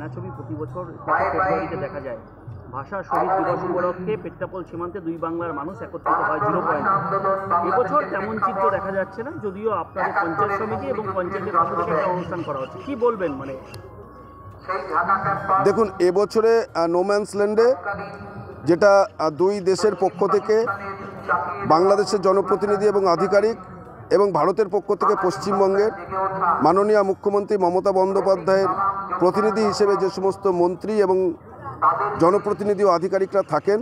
ছায়াছবি প্রতি বছর ফেব্রুয়ারিতে দেখা যায়। ভাষা শহীদ দিবস উপলক্ষে পেট্রাপোল সীমান্তে দুই বাংলার মানুষ একত্রিত হয় 0 পয়েন্ট। এবছর তেমন চিত্র দেখা যাচ্ছে না, যদিও আপনাদের পঞ্চায়েত সমিতি এবং পঞ্চায়েতের পাশে থেকে একটা অনুষ্ঠান করা হচ্ছে। কি বলবেন? দেখুন, এবছরে নোম্যান্সল্যান্ডে যেটা দুই দেশের পক্ষ থেকে বাংলাদেশের জনপ্রতিনিধি এবং আধিকারিক এবং ভারতের পক্ষ থেকে পশ্চিমবঙ্গের মাননীয় মুখ্যমন্ত্রী মমতা বন্দ্যোপাধ্যায়ের প্রতিনিধি হিসেবে যে সমস্ত মন্ত্রী এবং জনপ্রতিনিধি ও আধিকারিকরা থাকেন,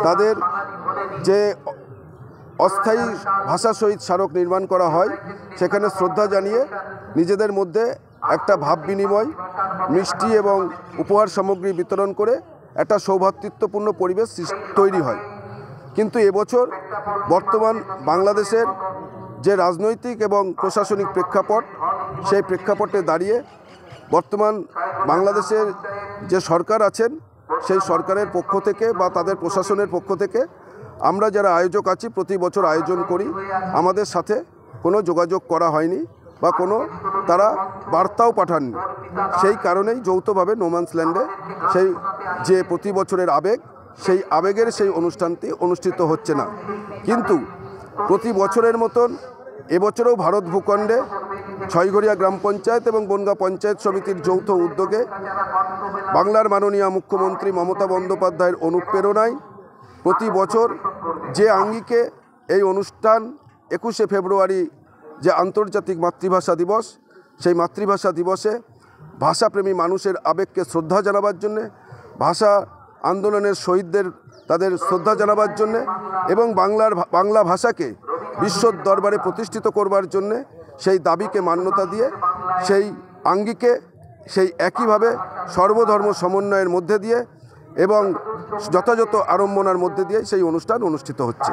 তাদের যে অস্থায়ী ভাষা শহীদ স্মারক নির্মাণ করা হয়, সেখানে শ্রদ্ধা জানিয়ে নিজেদের মধ্যে একটা ভাব বিনিময়, মিষ্টি এবং উপহার সামগ্রী বিতরণ করে একটা সৌভ্রাতৃত্বপূর্ণ পরিবেশ তৈরি হয়। কিন্তু এবছর বর্তমান বাংলাদেশের যে রাজনৈতিক এবং প্রশাসনিক প্রেক্ষাপট, সেই প্রেক্ষাপটে দাঁড়িয়ে বর্তমান বাংলাদেশের যে সরকার আছেন, সেই সরকারের পক্ষ থেকে বা তাদের প্রশাসনের পক্ষ থেকে আমরা যারা আয়োজক আছি প্রতি বছর আয়োজন করি, আমাদের সাথে কোনো যোগাযোগ করা হয়নি বা কোনো তারা বার্তাও পাঠাননি। সেই কারণেই যৌথভাবে নোম্যান্সল্যান্ডে সেই যে প্রতি বছরের আবেগ, সেই আবেগের সেই অনুষ্ঠানটি অনুষ্ঠিত হচ্ছে না। কিন্তু প্রতি বছরের মতন এবছরেও ভারত ভূখণ্ডে ছয়ঘরিয়া গ্রাম পঞ্চায়েত এবং বনগাঁ পঞ্চায়েত সমিতির যৌথ উদ্যোগে বাংলার মাননীয় মুখ্যমন্ত্রী মমতা বন্দ্যোপাধ্যায়ের অনুপ্রেরণায় প্রতি বছর যে আঙ্গিকে এই অনুষ্ঠান 21শে ফেব্রুয়ারি যে আন্তর্জাতিক মাতৃভাষা দিবস, সেই মাতৃভাষা দিবসে ভাষাপ্রেমী মানুষের আবেগকে শ্রদ্ধা জানাবার জন্যে, ভাষা আন্দোলনের শহীদদের তাদের শ্রদ্ধা জানাবার জন্যে এবং বাংলা ভাষাকে বিশ্বর দরবারে প্রতিষ্ঠিত করবার জন্যে সেই দাবিকে মান্যতা দিয়ে সেই আঙ্গিকে সেই একইভাবে সর্বধর্ম সমন্বয়ের মধ্যে দিয়ে এবং যথাযথ আড়ম্বনার মধ্যে দিয়ে সেই অনুষ্ঠান অনুষ্ঠিত হচ্ছে।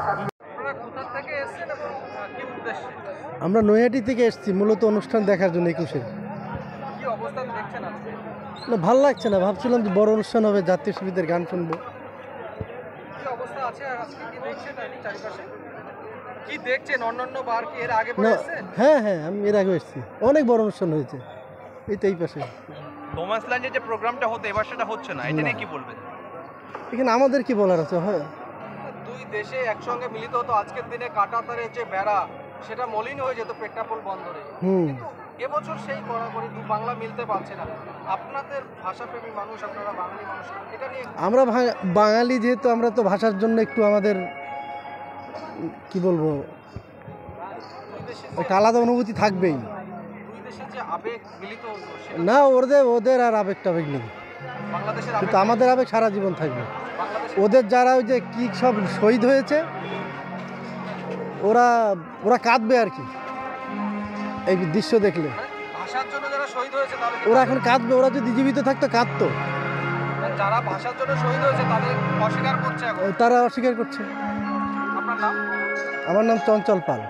আমরা নৈহাটি থেকে এসেছি মূলত অনুষ্ঠান দেখার জন্য। 21শে না, ভালো লাগছে না, ভাবছিলাম যে বড় অনুষ্ঠান হবে, জাতীয় সঙ্গীতের গান শুনবো। হ্যাঁ হ্যাঁ, আমি এর আগে এসেছি, অনেক বড় অনুষ্ঠান হয়েছে এই পাশে। নোম্যান্সল্যান্ডে যে প্রোগ্রামটা হতো এবার সেটা হচ্ছে না, এটা নিয়ে কি বলবেন? এখানে আমাদের কি বলার আছে? হয় দুই দেশে একসঙ্গে মিলিত হতো, আজকের দিনে কাঁটাতারের যে বেড়া সেটা মলিন হয়ে যেত পেট্রাপোল বন্দরে। এবছর সেই কড়াকড়ি দু বাংলা মিলতে পারছে না। আপনাদের ভাষাপ্রেমী মানুষ, আপনারা বাঙালি মানুষ, এটা নিয়ে আমরা বাঙালি যেহেতু, আমরা তো ভাষার জন্য একটু আমাদের কি বলবো, একটা আলাদা অনুভূতি থাকবেই। দুই দেশের যে আবেগ মিলিত হতো না, ওদের আর আবেগ টাবেগ নেই, কিন্তু আমাদের আবেগ সারা জীবন থাকবে। ওদের যারা ওই যে কি সব শহীদ হয়েছে, ওরা কাঁদবে আর কি এই দৃশ্য দেখলে। ভাষার জন্য যারা শহীদ হয়েছে ওরা এখন কাঁদবে, ওরা যদি জীবিত থাকতো কাঁদতো। যারা ভাষার জন্য শহীদ হয়েছে তাদের অস্বীকার করছে, তারা অস্বীকার করছে। আপনার নাম? আমার নাম চঞ্চল পাল।